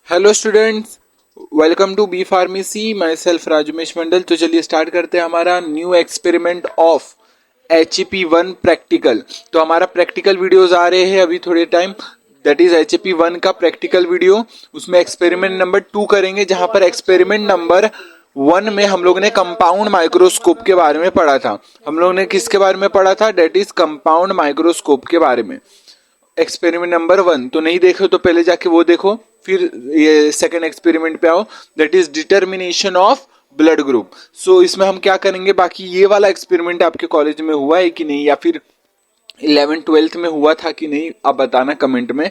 Hello students, welcome to B pharmacy. Myself Rajmesh Mandal. तो चलिए start करते हैं हमारा new experiment of HEP1 practical. तो हमारा प्रैक्टिकल वीडियोस आ रहे हैं अभी थोड़े टाइम, दैट इज HEP1 का प्रैक्टिकल वीडियो। उसमें एक्सपेरिमेंट नंबर 2 करेंगे, जहां पर एक्सपेरिमेंट नंबर 1 में हम लोग ने कंपाउंड माइक्रोस्कोप के बारे में पढ़ा था। हम लोग ने किसके बारे में पढ़ा था? दैट इज कंपाउंड माइक्रोस्कोप के बारे में। एक्सपेरिमेंट नंबर 1 तो नहीं देखो तो पहले जाके वो देखो, फिर ये सेकंड एक्सपेरिमेंट पे आओ, that is determination of blood group. So इसमें हम क्या करेंगे, बाकी ये वाला एक्सपेरिमेंट आपके कॉलेज में हुआ है कि नहीं, या फिर 11th-12th में हुआ था कि नहीं, आप बताना कमेंट में।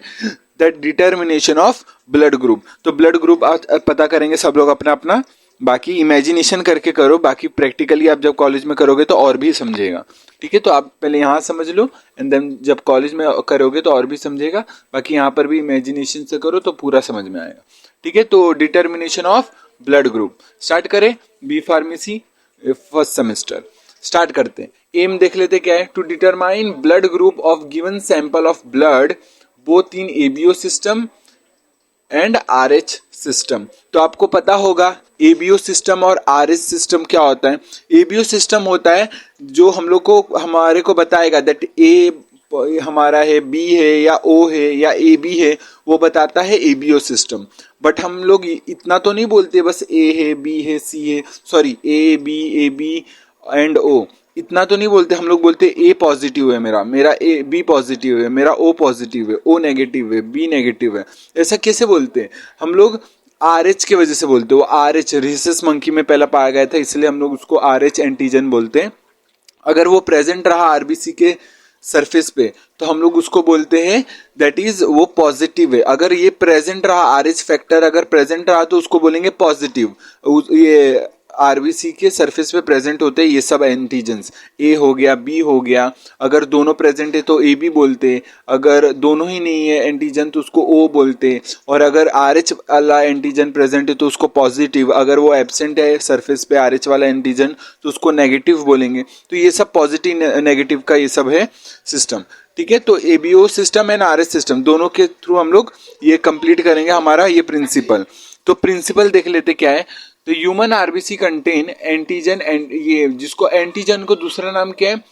That determination of blood group, तो ब्लड ग्रुप पता करेंगे सब लोग अपना अपना। बाकी इमेजिनेशन करके करो, बाकी प्रैक्टिकली आप जब कॉलेज में करोगे तो और भी समझेगा। ठीक है, तो आप पहले यहाँ समझ लो एंड देन जब कॉलेज में करोगे तो और भी समझेगा। बाकी यहाँ पर भी इमेजिनेशन से करो तो पूरा समझ में आएगा। ठीक है, तो determination of blood group start करें। B pharmacy first semester start करते हैं। एम देख लेते क्या है। To determine blood group of given sample of blood both in ABO system and Rh system. तो आपको पता होगा एबीओ सिस्टम और आरएच सिस्टम क्या होता है। एबीओ सिस्टम होता है जो हम लोग को हमारे को बताएगा दैट ए हमारा है, बी है या ओ है या ए बी है, वो बताता है एबीओ सिस्टम। बट हम लोग इतना तो नहीं बोलते बस ए है, बी है, सी है, सॉरी ए बी एंड ओ, इतना तो नहीं बोलते। हम लोग बोलते ए पॉजिटिव है, मेरा ए बी पॉजिटिव है, मेरा ओ पॉजिटिव है, ओ नेगेटिव है, बी नेगेटिव है। ऐसा कैसे बोलते हैं हम लोग? RH की वजह से बोलते हैं। वो RH rhesus मंकी में पहला पाया गया था, इसलिए हम लोग उसको RH एंटीजन बोलते हैं। अगर वो प्रेजेंट रहा आरबीसी के सरफेस पे तो हम लोग उसको बोलते हैं दैट इज वो पॉजिटिव है। अगर ये प्रेजेंट रहा, RH फैक्टर अगर प्रेजेंट रहा तो उसको बोलेंगे पॉजिटिव। ये आरबीसी के सरफेस पे प्रेजेंट होते हैं ये सब एंटीजन्स, ए हो गया, बी हो गया। अगर दोनों प्रेजेंट है तो ए बी बोलते, अगर दोनों ही नहीं है एंटीजन तो उसको ओ बोलते, और अगर RH वाला एंटीजन प्रेजेंट है तो उसको पॉजिटिव, अगर वो एब्सेंट है सरफेस पे RH वाला एंटीजन तो उसको नेगेटिव बोलेंगे। तो ये सब पॉजिटिव नेगेटिव का ये सब है सिस्टम। ठीक है, तो ABO system and Rh system दोनों के थ्रू हम लोग ये कंप्लीट करेंगे हमारा ये प्रिंसिपल। तो प्रिंसिपल देख लेते क्या है। तो human RBC contain antigen and ये जिसको एंटीजन को दूसरा नाम क्या है,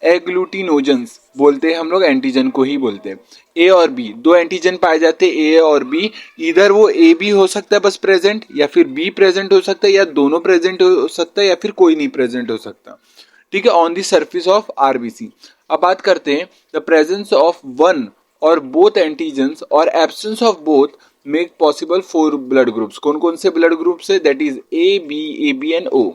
एग्लूटिनोजेंस बोलते हैं हम लोग, एंटीजन को ही बोलते हैं। ए और बी दो एंटीजन पाए जाते हैं, ए और बी। इधर वो ए बी हो सकता है बस प्रेजेंट, या फिर बी प्रेजेंट हो सकता है, या दोनों प्रेजेंट हो सकता है, या फिर कोई नहीं प्रेजेंट हो सकता। ठीक है, on the surface of RBC. अब बात करते हैं द प्रेजेंस ऑफ वन और बोथ एंटीजन्स और absence of both make possible 4 blood groups. कौन कौन से ब्लड ग्रुप्स है? That is A B and O.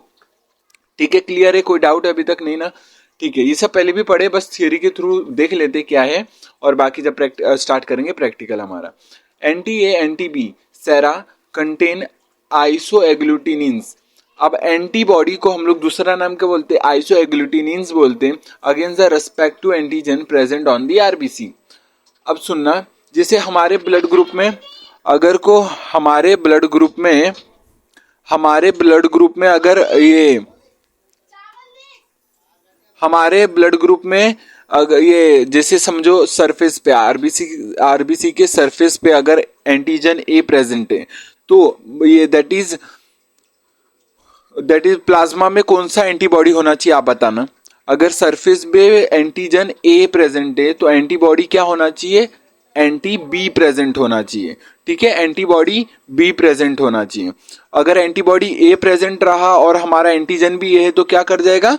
ठीक है, क्लियर है? कोई डाउट है अभी तक? नहीं ना? ठीक है, ये सब पहले भी पढ़े, बस थियोरी के थ्रू देख लेते क्या है, और बाकी जब स्टार्ट करेंगे प्रैक्टिकल हमारा। Anti A anti B sera contain isoagglutinins. अब एंटीबॉडी को हम लोग दूसरा नाम क्या बोलते हैं? आइसो एग्लूटिनिन्स बोलते हैं against the respective antigen present on the RBC. अब सुनना, जैसे हमारे ब्लड ग्रुप में अगर को हमारे ब्लड ग्रुप में अगर ये हमारे ब्लड ग्रुप में अगर ये जैसे समझो सरफेस पे आरबीसी के सरफेस पे अगर एंटीजन ए प्रेजेंट है तो ये दैट इज प्लाज्मा में कौन सा एंटीबॉडी होना चाहिए आप बताना। अगर सरफेस पे एंटीजन ए प्रेजेंट है तो एंटीबॉडी क्या होना चाहिए? एंटी बी प्रेजेंट होना चाहिए। ठीक है, एंटीबॉडी बी प्रेजेंट होना चाहिए। अगर एंटीबॉडी ए प्रेजेंट रहा और हमारा एंटीजन भी ए है तो क्या कर जाएगा?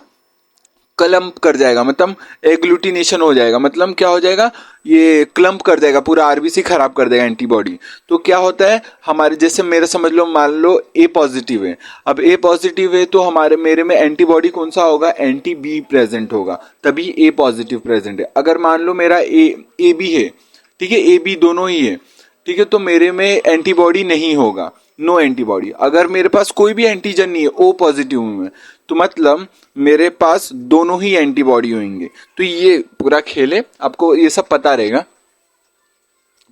क्लम्प कर जाएगा, मतलब एग्लूटिनेशन हो जाएगा। मतलब क्या हो जाएगा? ये क्लम्प कर जाएगा, पूरा आरबीसी खराब कर देगा एंटीबॉडी। तो क्या होता है हमारे, जैसे मेरा समझ लो, मान लो ए पॉजिटिव है। अब ए पॉजिटिव है तो मेरे में एंटीबॉडी कौन सा होगा? एंटी बी प्रेजेंट होगा, तभी ए पॉजिटिव प्रेजेंट है। अगर मान लो मेरा ए बी है, ठीक है, ए बी दोनों ही है, ठीक है, तो मेरे में एंटीबॉडी नहीं होगा, नो एंटीबॉडी। अगर मेरे पास कोई भी एंटीजन नहीं है, ओ पॉजिटिव में, तो मतलब मेरे पास दोनों ही एंटीबॉडी होंगे। तो ये पूरा खेल है, आपको ये सब पता रहेगा।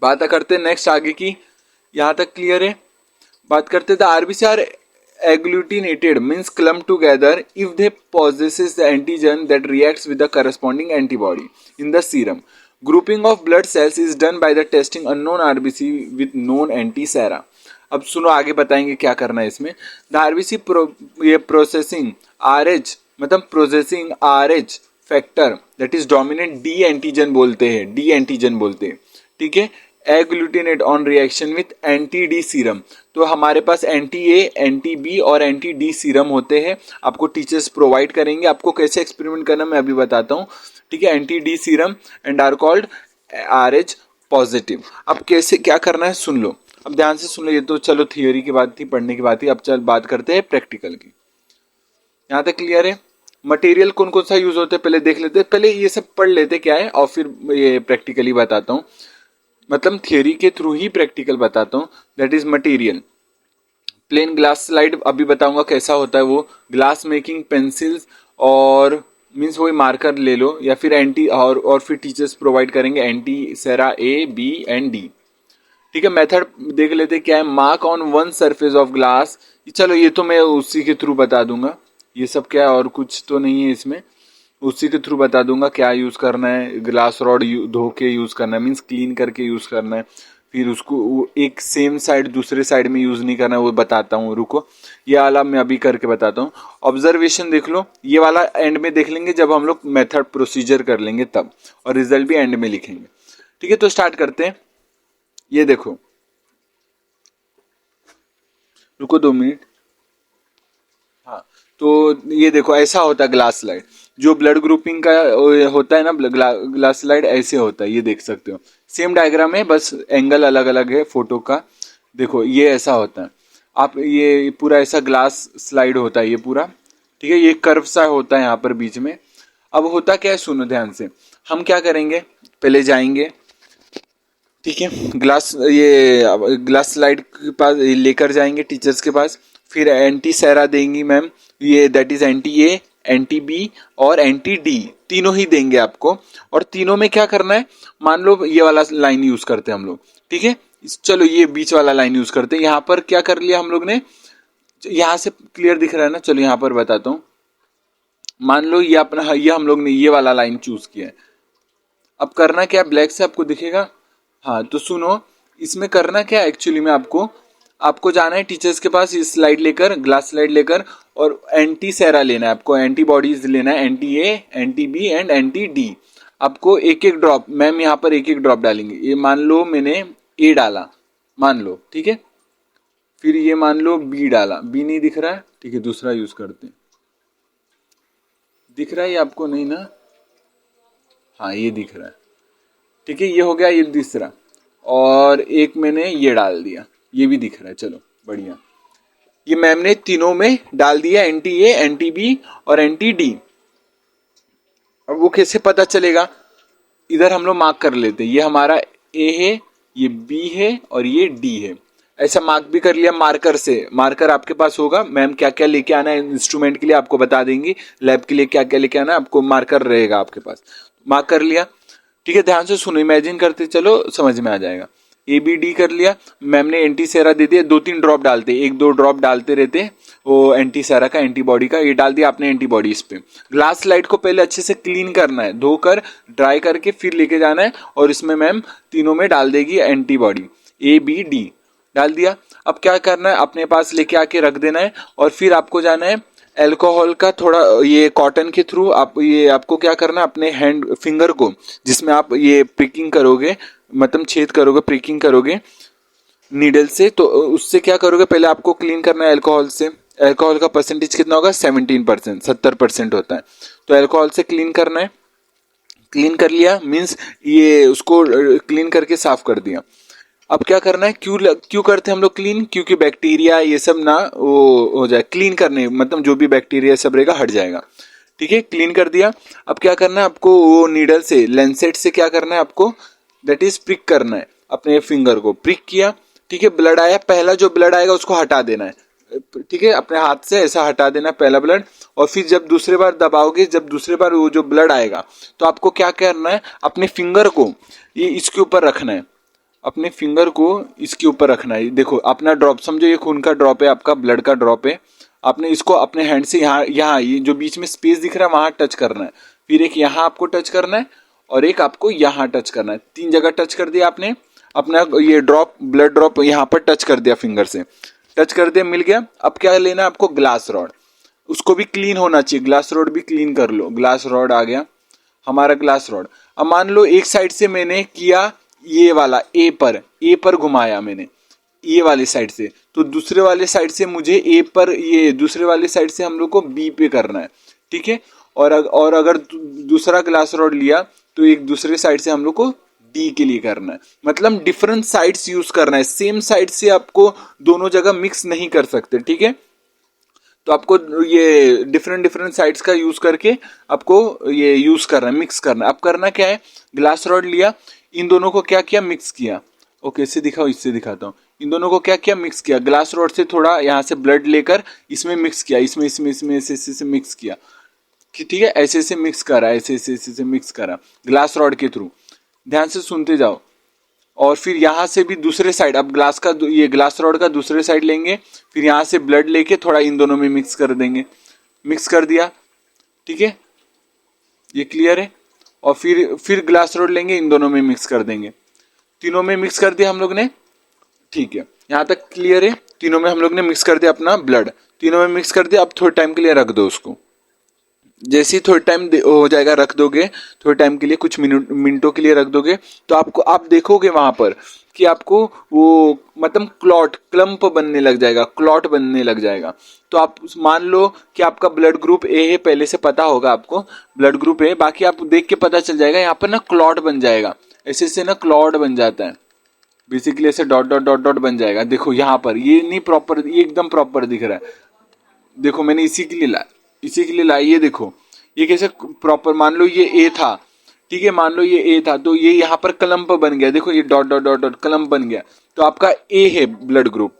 बात करते हैं नेक्स्ट आगे की, यहां तक क्लियर है? बात करते थे RBC are agglutinated means clumped together if they possesses the antigen that reacts with the corresponding antibody in the serum। Grouping of blood cells is done by the testing unknown RBC with known anti sera. अब सुनो आगे बताएंगे क्या करना है इसमें। The RBC ये processing Rh मतलब processing Rh factor that is dominant D antigen बोलते हैं, डी एंटीजन बोलते हैं, ठीक है। Agglutinate on reaction with anti D serum, तो हमारे पास एंटी ए, एंटी बी और एंटी डी सीरम होते हैं, आपको टीचर्स प्रोवाइड करेंगे। आपको कैसे एक्सपेरिमेंट करना मैं अभी बताता हूँ, ठीक है। Anti D serum and are called Rh positive. अब कैसे क्या करना है सुन लो, अब ध्यान से सुन लो। ये तो चलो थियोरी की बात थी, पढ़ने की बात थी, अब चल बात करते हैं प्रैक्टिकल की। यहाँ तक क्लियर है? मटेरियल कौन कौन सा यूज होता है पहले देख लेते हैं, पहले ये सब पढ़ लेते क्या है और फिर ये प्रैक्टिकली बताता हूँ, मतलब थियोरी के थ्रू ही प्रैक्टिकल बताता हूँ। That is material plain glass slide, अभी बताऊंगा कैसा होता है वो। ग्लास मेकिंग पेंसिल्स और मीन्स वही मार्कर ले लो, या फिर एंटी और फिर टीचर्स प्रोवाइड करेंगे anti sera A B and D, ठीक है। मेथड देख लेते क्या है। Mark on one surface of glass, चलो ये तो मैं उसी के थ्रू बता दूंगा, ये सब क्या है और कुछ तो नहीं है इसमें, उसी के थ्रू बता दूंगा क्या यूज करना है। ग्लास रॉड धो के यूज करना है, मीन्स क्लीन करके यूज करना है, फिर उसको एक सेम साइड दूसरे साइड में यूज नहीं करना है, वो बताता हूँ, रुको। ये वाला मैं अभी करके बताता हूँ। ऑब्जर्वेशन देख लो, ये वाला एंड में देख लेंगे जब हम लोग मेथड प्रोसीजर कर लेंगे तब, और रिजल्ट भी एंड में लिखेंगे, ठीक है। तो स्टार्ट करते हैं। ये देखो, रुको 2 मिनट। हाँ, तो ये देखो ऐसा होता है ग्लास स्लाइड, जो ब्लड ग्रुपिंग का होता है ना, ग्लास स्लाइड ऐसे होता है, ये देख सकते हो। सेम डायग्राम है, बस एंगल अलग अलग है फोटो का। देखो ये ऐसा होता है, आप ये पूरा ऐसा ग्लास स्लाइड होता है ये पूरा, ठीक है। ये कर्व सा होता है यहाँ पर बीच में। अब होता क्या है सुनो ध्यान से, हम क्या करेंगे, पहले जाएंगे, ठीक है, ग्लास स्लाइड के पास लेकर जाएंगे टीचर्स के पास, फिर एंटी सेरा देंगी मैम, ये that is anti A, anti B और एंटी डी, तीनों ही देंगे आपको। और तीनों में क्या करना है, मान लो ये वाला लाइन यूज करते हैं हम लोग, ठीक है। चलो ये बीच वाला लाइन यूज करते हैं। यहाँ पर क्या कर लिया हम लोग ने, यहाँ से क्लियर दिख रहा है ना, चलो यहाँ पर बताता हूँ। मान लो ये अपना, ये हम लोग ने ये वाला लाइन चूज किया है। अब करना क्या, ब्लैक से आपको दिखेगा, हाँ। तो सुनो, इसमें करना क्या एक्चुअली में, आपको जाना है टीचर्स के पास, इस स्लाइड लेकर, ग्लास स्लाइड लेकर, और एंटी सेरा लेना है आपको, एंटीबॉडीज लेना है, anti A, anti B and anti D. आपको एक एक ड्रॉप, मैम यहाँ पर एक एक ड्रॉप डालेंगे। ये मान लो मैंने ए डाला, मान लो, ठीक है। फिर ये मान लो बी डाला, बी नहीं दिख रहा है, ठीक है, दूसरा यूज करते हैं। दिख रहा है ये आपको? नहीं ना, हाँ ये दिख रहा है, ठीक है। ये हो गया ये तीसरा, और एक मैंने ये डाल दिया, ये भी दिख रहा है, चलो बढ़िया। ये मैम ने तीनों में डाल दिया, एंटी ए, एंटी बी और एंटी डी। अब वो कैसे पता चलेगा, इधर हम लोग मार्क कर लेते हैं, ये हमारा ए है, ये बी है और ये डी है। ऐसा मार्क भी कर लिया मार्कर से, मार्कर आपके पास होगा, मैम क्या क्या लेके आना है इंस्ट्रूमेंट के लिए आपको बता देंगी, लैब के लिए क्या क्या लेके आना है आपको मार्कर रहेगा आपके पास। मार्क कर लिया, ठीक है। ध्यान से सुनो, इमेजिन करते चलो, समझ में आ जाएगा। ए बी डी कर लिया, मैम ने एंटी सेरा दे दिया, 2-3 ड्रॉप डालते, 1-2 ड्रॉप डालते रहते वो एंटी सेरा का, एंटीबॉडी का। ये डाल दिया आपने एंटीबॉडी इस पे। ग्लास स्लाइड को पहले अच्छे से क्लीन करना है, धोकर ड्राई करके फिर लेके जाना है, और इसमें मैम तीनों में डाल देगी एंटीबॉडी, ए बी डी डाल दिया। अब क्या करना है, अपने पास लेके आके रख देना है, और फिर आपको जाना है अल्कोहल का थोड़ा, ये कॉटन के थ्रू आप, ये आपको क्या करना है, अपने हैंड फिंगर को, जिसमें आप ये प्रिकिंग करोगे, मतलब छेद करोगे, प्रिकिंग करोगे नीडल से, तो उससे क्या करोगे, पहले आपको क्लीन करना है अल्कोहल से। अल्कोहल का परसेंटेज कितना होगा, 17%, 70% होता है। तो अल्कोहल से क्लीन करना है। क्लीन कर लिया मीन्स ये उसको क्लीन करके साफ कर दिया। अब क्या करना है, क्यों करते हैं हम लोग क्लीन, क्योंकि बैक्टीरिया ये सब ना वो हो जाए, क्लीन करने मतलब जो भी बैक्टीरिया सब रहेगा हट जाएगा, ठीक है। क्लीन कर दिया। अब क्या करना है आपको, वो नीडल से, लेंसेट से क्या करना है आपको, दैट इज प्रिक करना है, अपने फिंगर को प्रिक किया, ठीक है। ब्लड आया, पहला जो ब्लड आएगा उसको हटा देना है, ठीक है, अपने हाथ से ऐसा हटा देना पहला ब्लड। और फिर जब दूसरे बार दबाओगे, जब दूसरे बार वो जो ब्लड आएगा, तो आपको क्या करना है, अपने फिंगर को ये इसके ऊपर रखना है, अपने फिंगर को इसके ऊपर रखना है। देखो अपना ड्रॉप समझो, ये खून का ड्रॉप है, आपका ब्लड का ड्रॉप है, आपने इसको अपने हैंड से यहाँ ये जो बीच में स्पेस दिख रहा है वहां टच करना है, फिर एक यहाँ आपको टच करना है, और एक आपको यहाँ टच करना है। 3 जगह टच कर दिया आपने, अपना ये ब्लड ड्रॉप यहाँ पर टच कर दिया, फिंगर से टच कर दिया, मिल गया। अब क्या लेना है आपको, ग्लास रॉड, उसको भी क्लीन होना चाहिए, ग्लास रॉड भी क्लीन कर लो। ग्लास रॉड आ गया हमारा ग्लास रॉड। अब मान लो एक साइड से मैंने किया ये वाला ए पर घुमाया मैंने ये वाली साइड से, तो दूसरे वाले साइड से मुझे ए पर, ये दूसरे वाले साइड से हम लोग को बी पे करना है, ठीक है। और अगर दूसरा ग्लास रॉड लिया तो एक दूसरे साइड से हम लोग को डी के लिए करना है। मतलब डिफरेंट साइड्स यूज करना है, सेम साइड से आपको दोनों जगह मिक्स नहीं कर सकते, ठीक है। तो आपको ये डिफरेंट साइड्स का यूज करके आपको ये यूज करना है, मिक्स करना है। अब करना क्या है, ग्लास रॉड लिया, इन दोनों को क्या किया, मिक्स किया। ओके, इससे दिखाओ, इससे दिखाता हूँ। इन दोनों को क्या किया, मिक्स किया। ग्लास रॉड से थोड़ा यहाँ से ब्लड लेकर इसमें मिक्स किया, इसमें ऐसे मिक्स किया, ठीक है। ऐसे मिक्स करा, ऐसे मिक्स करा ग्लास रॉड के थ्रू। ध्यान से सुनते जाओ। और फिर यहाँ से भी दूसरे साइड, अब ये ग्लास रॉड का दूसरे साइड लेंगे, फिर यहाँ से ब्लड लेके थोड़ा इन दोनों में मिक्स कर देंगे, मिक्स कर दिया, ठीक है, ये क्लियर है। और फिर ग्लास रॉड लेंगे, इन दोनों में मिक्स कर देंगे, तीनों में मिक्स कर दिया हम लोग ने, ठीक है, यहाँ तक क्लियर है। तीनों में हम लोग ने मिक्स कर दिया अपना ब्लड, तीनों में मिक्स कर दिया। अब थोड़े टाइम के लिए रख दो उसको। जैसे ही थोड़े टाइम हो जाएगा, रख दोगे थोड़े टाइम के लिए, कुछ मिनटों के लिए रख दोगे, तो आप देखोगे वहां पर कि आपको वो मतलब क्लम्प बनने लग जाएगा, क्लॉट बनने लग जाएगा। तो आप मान लो कि आपका ब्लड ग्रुप ए है, पहले से पता होगा आपको ब्लड ग्रुप ए, बाकी आप देख के पता चल जाएगा। यहाँ पर ना क्लॉट बन जाएगा, ऐसे ना क्लॉट बन जाता है, बेसिकली ऐसे डॉट डॉट डॉट डॉट बन जाएगा। देखो यहाँ पर ये नहीं प्रॉपर, ये एकदम प्रॉपर दिख रहा है। देखो मैंने इसी के लिए लाया, ये देखो ये कैसे प्रॉपर। मान लो ये ए था, ठीक है, मान लो ये ए था, तो ये यहाँ पर क्लम्प बन गया, देखो ये dot dot dot dot clump बन गया, तो आपका ए है ब्लड ग्रुप,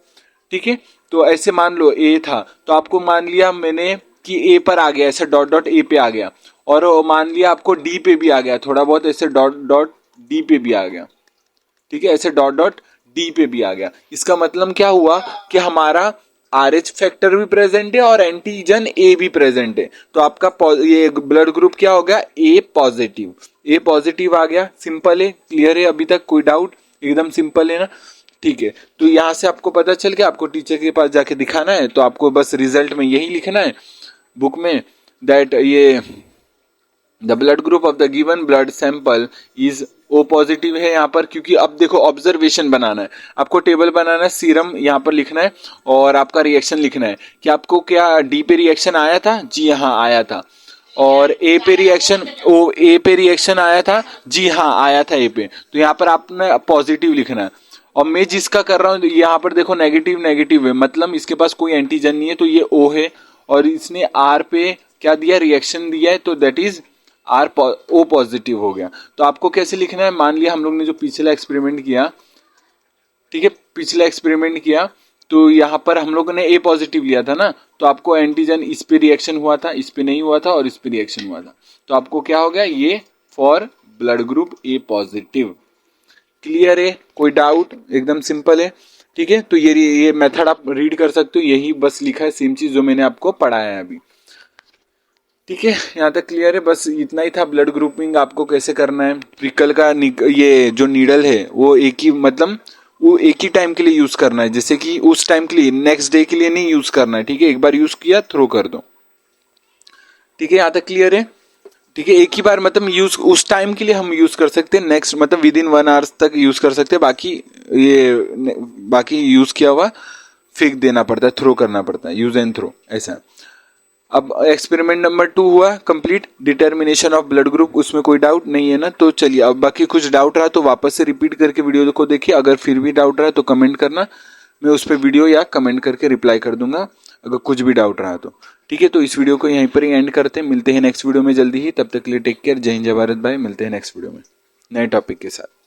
ठीक है। तो ऐसे मान लो ए था, तो आपको मान लिया मैंने कि ए पर आ गया, ऐसे डॉट डॉट ए पे आ गया, और मान लिया आपको डी पे भी आ गया, थोड़ा बहुत ऐसे डॉट डॉट डी पे भी आ गया, ठीक है, ऐसे डॉट डॉट डी पे भी आ गया। इसका मतलब क्या हुआ कि हमारा RH फैक्टर भी प्रेजेंट है और एंटीजन ए भी प्रेजेंट है। तो आपका ये ब्लड ग्रुप क्या हो गया, ए पॉजिटिव आ गया। सिंपल है, क्लियर है, अभी तक कोई डाउट, एकदम सिंपल है ना, ठीक है। तो यहाँ से आपको पता चल गया, आपको टीचर के पास जाके दिखाना है, तो आपको बस रिजल्ट में यही लिखना है बुक में, दैट ये the blood group of the given blood sample is O positive है यहाँ पर, क्योंकि अब देखो ऑब्जर्वेशन बनाना है, आपको टेबल बनाना है, सीरम यहाँ पर लिखना है और आपका रिएक्शन लिखना है कि आपको क्या डी पे रिएक्शन आया था, जी हाँ आया था। और ए पे रिएक्शन आया था, जी हाँ आया था ए पे, तो यहाँ पर आपने पॉजिटिव लिखना है। और मैं जिसका कर रहा हूँ यहाँ पर देखो नेगेटिव है, मतलब इसके पास कोई एंटीजन नहीं है, तो ये O है, और इसने R पे क्या दिया, रिएक्शन दिया है, तो दैट इज O पॉजिटिव हो गया। तो आपको कैसे लिखना है, मान लिया हम लोग ने जो पिछला एक्सपेरिमेंट किया, ठीक है, पिछला एक्सपेरिमेंट किया, तो यहाँ पर हम लोगों ने A पॉजिटिव लिया था ना, तो आपको एंटीजन इस पे रिएक्शन हुआ था, इस पे नहीं हुआ था, और इस पे रिएक्शन हुआ था, तो आपको क्या हो गया, ये for blood group A positive. Clear है, कोई डाउट, एकदम सिंपल है, ठीक है। तो ये मेथड आप रीड कर सकते हो, यही बस लिखा है, सेम चीज जो मैंने आपको पढ़ाया है अभी, ठीक है। यहाँ तक क्लियर है, बस इतना ही था। ब्लड ग्रुपिंग आपको कैसे करना है, प्रिकल का ये जो नीडल है वो एक ही टाइम के लिए यूज करना है, जैसे कि उस टाइम के लिए, नेक्स्ट डे के लिए नहीं यूज करना है, ठीक है। एक बार यूज किया थ्रो कर दो, ठीक है, यहाँ तक क्लियर है, ठीक है। एक ही बार मतलब यूज उस टाइम के लिए हम यूज कर सकते हैं, नेक्स्ट मतलब विद इन 1 आवर्स तक यूज कर सकते हैं, बाकी यूज किया हुआ फेंक देना पड़ता है, थ्रो करना पड़ता है, यूज एंड थ्रो, ऐसा। अब एक्सपेरिमेंट नंबर 2 हुआ complete, determination of blood group, उसमें कोई डाउट नहीं है ना। तो चलिए, अब बाकी कुछ डाउट रहा तो वापस से रिपीट करके वीडियो को देखिए, अगर फिर भी डाउट रहा तो कमेंट करना, मैं उस पर वीडियो या कमेंट करके रिप्लाई कर दूंगा अगर कुछ भी डाउट रहा तो, ठीक है। तो इस वीडियो को यहीं पर ही एंड करते हैं, मिलते हैं नेक्स्ट वीडियो में जल्दी ही, तब तक के लिए टेक केयर, जय हिंद जय भारत भाई, मिलते हैं नेक्स्ट वीडियो में नए टॉपिक के साथ।